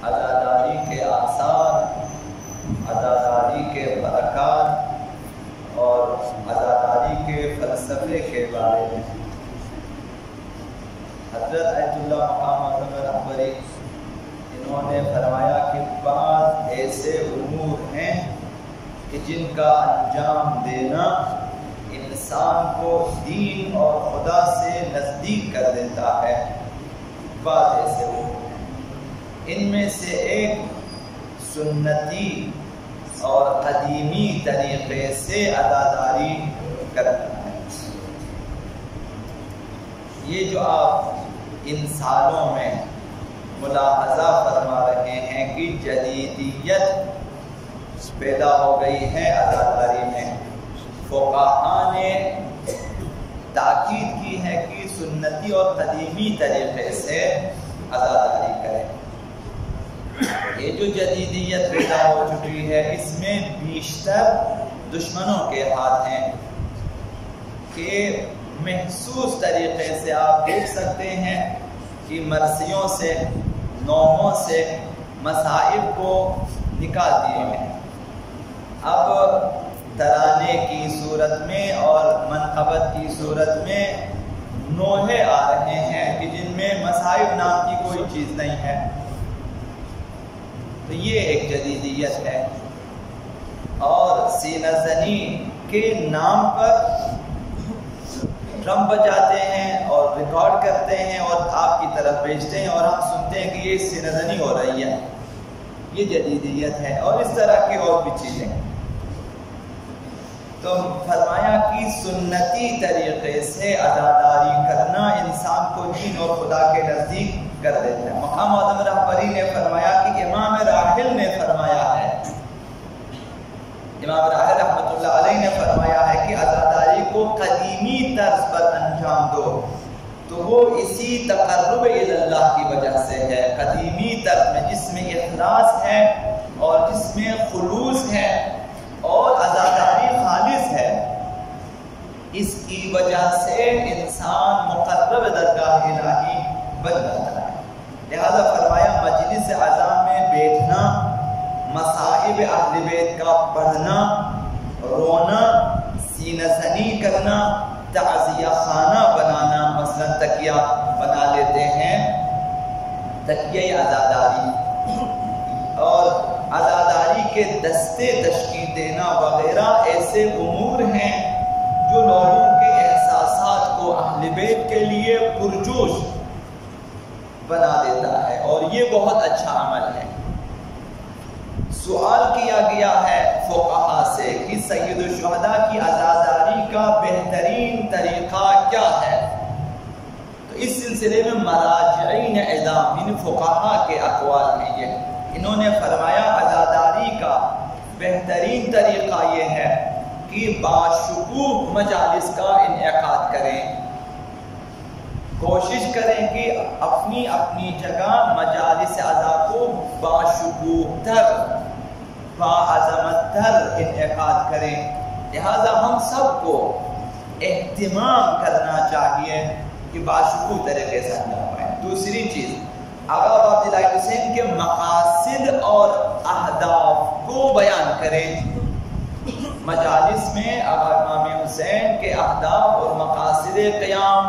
عزاداری کے آثار، عزاداری کے برکات اور عزاداری کے فلسفے کے بارے میں حضرت آیت اللہ مقام اعظم رہبری انہوں نے فرمایا کہ بعض ایسے امور ہیں کہ جن کا انجام دینا انسان کو دین اور خدا سے نزدیک کر دیتا ہے۔ بعض ایسے امور، ان میں سے ایک سنتی اور قدیمی طریقے سے عزاداری کرنا ہے۔ یہ جو آپ ان سالوں میں ملاحظہ فرما رہے ہیں کہ جدیدیت پیدا ہو گئی ہے عزاداری میں، فقہاء نے تاکید کی ہے کہ سنتی اور قدیمی طریقے سے عزاداری کریں۔ یہ جو جدیدیت پیدا ہو چکی ہے اس میں بیشتر دشمنوں کے ہاتھ ہیں کہ محسوس طریقے سے آپ دیکھ سکتے ہیں کہ مرثیوں سے، نوموں سے مصائب کو نکال دیے ہیں۔ اب ترانے کی صورت میں اور منقبت کی صورت میں نوحے آ رہے ہیں کہ جن میں مصائب نام کی کوئی چیز نہیں ہے۔ تو یہ ایک جدیدیت ہے۔ اور سینہ زنی کے نام پر ڈرم بجاتے ہیں اور ریکارڈ کرتے ہیں اور آپ کی طرف بھیجتے ہیں اور ہم سنتے ہیں کہ یہ سینہ زنی ہو رہی ہے، یہ جدیدیت ہے۔ اور اس طرح کی اور بھی چیزیں۔ تو فرمایا کہ سنتی طریقے سے عزاداری کرنا انسان کو دین اور خدا کے نزدیک کر دیتا ہے۔ مقام اعظم رہبری نے فرمایا کہ امام راحل نے فرمایا ہے، امام راحل رحمۃ اللہ علیہ نے فرمایا ہے کہ عزاداری کو قدیمی طرز پر انجام دو تو وہ اسی تقرب اللہ کی وجہ سے ہے، قدیمی طرز میں جس میں اخلاص ہے اور جس میں خلوص ہے اور عزاداری خالص ہے، اس کی وجہ سے انسان مقرب درگاہ الہی بن جاتا ہے۔ لہذا فرمایا مجلس عزا میں بیٹھنا، مصائب اہل بیت کا پڑھنا، رونا، سینہ زنی کرنا، تعزیہ خانہ بنانا، مثلا تکیہ بنا لیتے ہیں، تکیہ عزاداری، اور عزاداری کے دستے تشکیل دینا وغیرہ ایسے امور ہیں جو لوگوں کے احساسات کو اہل بیت کے لیے پرجوش بنا دیتا ہے، اور یہ بہت اچھا عمل ہے۔ سوال کیا گیا ہے فقہاء سے کہ سید الشہداء کی عزاداری کا بہترین طریقہ کیا ہے؟ تو اس سلسلے میں مراجعین اعلام، ان فقہاء کے اقوال ہیں یہ، انہوں نے فرمایا عزاداری کا بہترین طریقہ یہ ہے کہ باشکوہ مجالس کا انعقاد کریں، کوشش کریں کہ اپنی اپنی جگہ مجالس عزا کو باشکوہ تر، باعظمت تر انعقاد کریں۔ لہذا ہم سب کو اہتمام کرنا چاہیے کہ باشکوہ طریقے سے انجام پائیں۔ دوسری چیز، آقا عبداللہ حسین کے مقاصد اور اہداف کو بیان کریں۔ مجالس میں آقا امام حسین کے اہداف اور مقاصد قیام،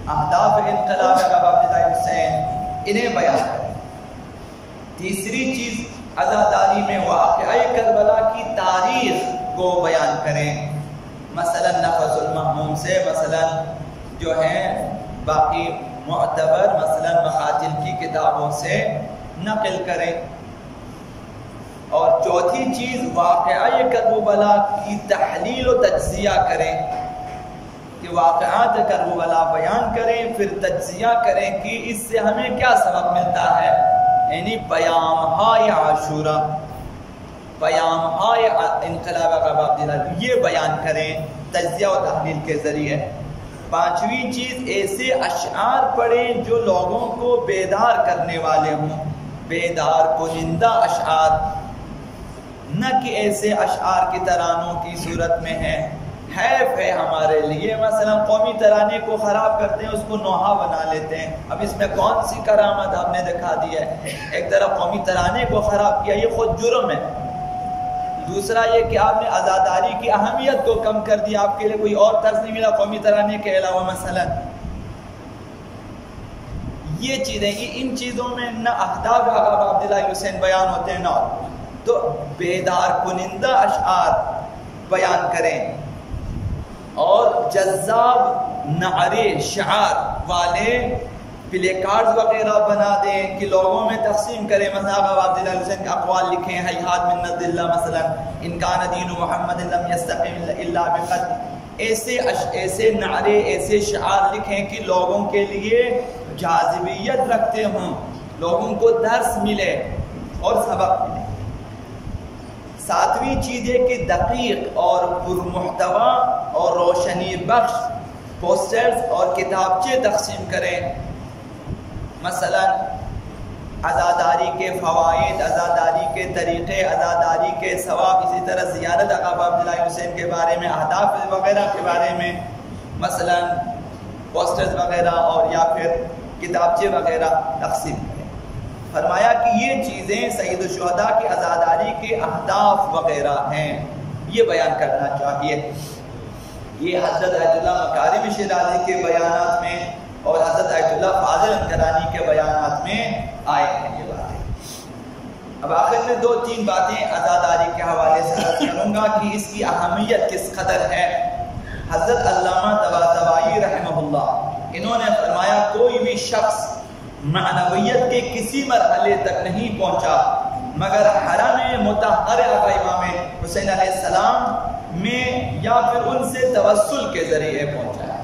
اہداف انقلاب آقا عبداللہ حسین، انہیں بیان کریں۔ تیسری چیز، عزاداری میں واقعہ کربلا کی تاریخ کو بیان کریں، مثلا نفس المحموم سے، مثلا جو ہیں باقی معتبر مثلا مقاتل کی کتابوں سے نقل کریں۔ اور چوتھی چیز، واقعہ کربلا کی تحلیل و تجزیہ کریں، کہ واقعات کربلا بیان کریں، پھر تجزیہ کریں کہ اس سے ہمیں کیا سبق ملتا ہے، یعنی پیامہائے عاشورہ، پیامہائے انقلاب آقا عبداللہ، یہ بیان کریں تجزیہ و تحلیل کے ذریعے۔ پانچویں چیز، ایسے اشعار پڑھیں جو لوگوں کو بیدار کرنے والے ہوں، بیدار کنندہ اشعار، نہ کہ ایسے اشعار کی ترانوں کی صورت میں ہیں حیف ہے ہمارے لیے مثلا قومی ترانے کو خراب کرتے ہیں، اس کو نوحہ بنا لیتے ہیں. اب اس میں کون سی کرامت آپ نے دکھا دی ہے؟ ایک طرف قومی ترانے کو خراب کیا، یہ خود جرم ہے. دوسرا یہ کہ آپ نے عزاداری کی اہمیت کو کم کر دیا، آپ کے لیے کوئی اور طرز نہیں ملا قومی ترانے کے علاوہ مثلا. یہ چیزیں، ان چیزوں میں نہ اہداف آقا عبداللہ حسین بیان ہوتے ہیں نہ، تو بیدار کنندہ اشعار بیان کریں اور جذاب نعرے شعار والے پلے کارڈز وغیرہ بنا دیں کہ لوگوں میں تقسیم کریں. مثلا آقا عبداللہ حسین کا اقوال لکھیں، حیات منت اللہ مثلا، ان کان دین محمد لم یستقم الا بقتل. ایسے نعرے، ایسے شعار لکھیں کہ لوگوں کے لیے جاذبیت رکھتے ہوں، لوگوں کو درس ملے اور سبق ملے. ساتویں چیز ہے کہ دقیق اور پرمحتوا اور روشنی بخش پوسٹرز اور کتابچے تقسیم کریں. مثلا عزاداری کے فوائد، عزاداری کے طریقے، عزاداری کے ثواب، اسی طرح زیارت آقا عبداللہ حسین کے بارے میں، اہداف وغیرہ کے بارے میں مثلا پوسٹرز وغیرہ اور یا پھر کتابچے وغیرہ تقسیم کریں. فرمایا کہ یہ چیزیں سید الشہداء کی عزاداری کے اہداف وغیرہ ہیں، یہ بیان کرنا چاہیے. یہ حضرت آیت اللہ مکارم شیرازی کے بیانات میں اور حضرت آیت اللہ فاضل انکرانی کے بیانات میں آئے ہیں یہ باتیں. اب آخر میں 2-3 باتیں عزاداری کے حوالے سے عرض کروں گا کہ اس کی اہمیت کس قدر ہے. حضرت علامہ طباطبائی رحمہ اللہ، انہوں نے فرمایا کوئی بھی شخص معنویت کے کسی مرحلے تک نہیں پہنچا مگر حرم مطہر آقا امام حسین علیہ السلام میں یا پھر ان سے توسل کے ذریعے پہنچا ہے.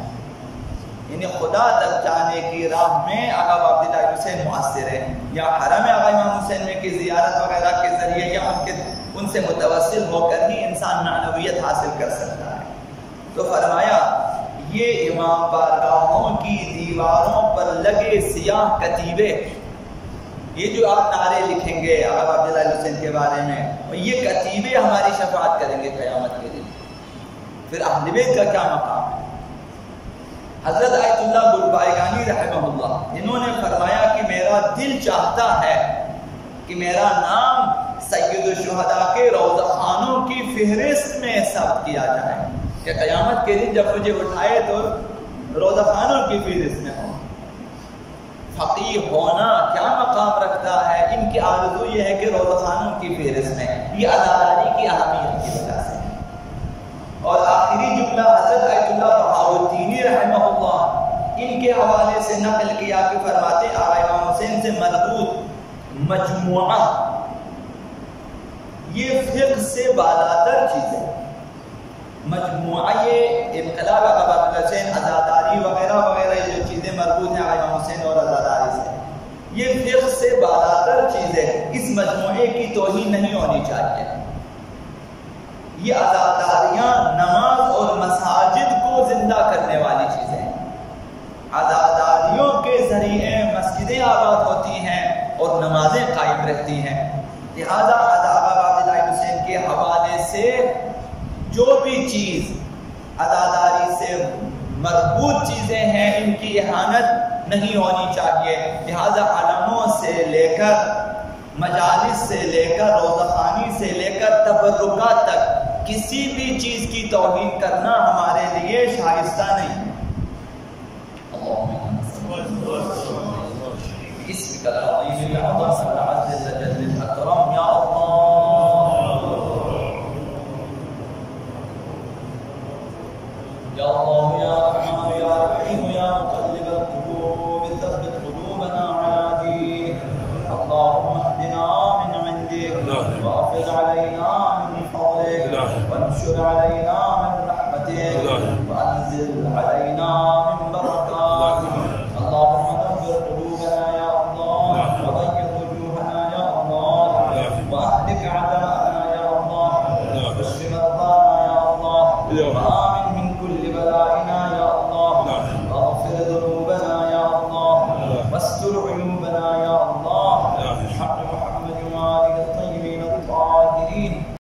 یعنی خدا تک جانے کی راہ میں آقا عبداللہ حسین مؤثر ہے، یا حرم آقا امام حسین میں کی زیارت وغیرہ کے ذریعے یا ان سے متوسل ہو کر ہی انسان معنویت حاصل کر سکتا ہے. تو فرمایا یہ امام بارگاہوں کی دیواروں پر لگے سیاہ کتیبے، یہ جو آپ نعرے لکھیں گے آقا عبداللہ حسین کے بارے میں، یہ کتیبے ہماری شفاعت کریں گے قیامت کے دن. پھر اہل بیت کا کیا مقام ہے؟ حضرت آیت اللہ گلبائگانی رحمہ اللہ، انہوں نے فرمایا کہ میرا دل چاہتا ہے کہ میرا نام سید الشہداء کے روضہ خانوں کی فہرست میں ثبت کیا جائے کہ قیامت کے دن جب مجھے اٹھائے تو روضہ خانوں کی فہرست میں ہوں. فقیہ ہونا کیا مقام رکھتا ہے؟ ان کی آرزو یہ ہے کہ روضہ خانوں کی فہرست میں، یہ عزاداری کی اہمیت کی وجہ سے. اور آخری جملہ حضرت آیت اللہ بہاؤالدینی رحمہ اللہ، ان کے حوالے سے نقل کیا کہ فرماتے آقا امام حسین سے مربوط مجموعہ یہ فقہ سے بالاتر چیز ہے. مجموعہ یہ انقلاب آقا عبداللہ حسین، عزاداری وغیرہ وغیرہ یہ جو چیزیں مربوط ہیں آقا امام حسین اور عزاداری سے، یہ فقہ سے بالاتر چیز ہے. اس مجموعے کی توہین نہیں ہونی چاہیے. یہ عزاداریاں نماز اور مساجد کو زندہ کرنے والی چیزیں ہیں. عزاداریوں کے ذریعے مسجدیں آباد ہوتی ہیں اور نمازیں قائم رہتی ہیں. لہذا آقا عبداللہ حسین کے حوالے سے جو بھی چیز عزاداری سے مربوط چیزیں ہیں ان کی اہانت نہیں ہونی چاہیے. لہذا علموں سے لے کر مجالس سے لے کر روضہ خانی سے لے کر تبرکات تک کسی بھی چیز کی توہین کرنا ہمارے لیے شائستہ نہیں ہے. اس کا العظیم العظم العزیز الجل الاکرم یا اللہ یا اللہ یا رحمان یا رحیم یا مقلب القلوب ثبت قلوبنا على دينك. اللهم اهدنا من عندك واغفر علينا من فضلك وانشر علينا من رحمتك وانزل علينا من بركاتك. اللهم نور قلوبنا يا الله وبيض وجوهنا يا الله واهلك اعداءنا يا الله واشف مرضانا يا الله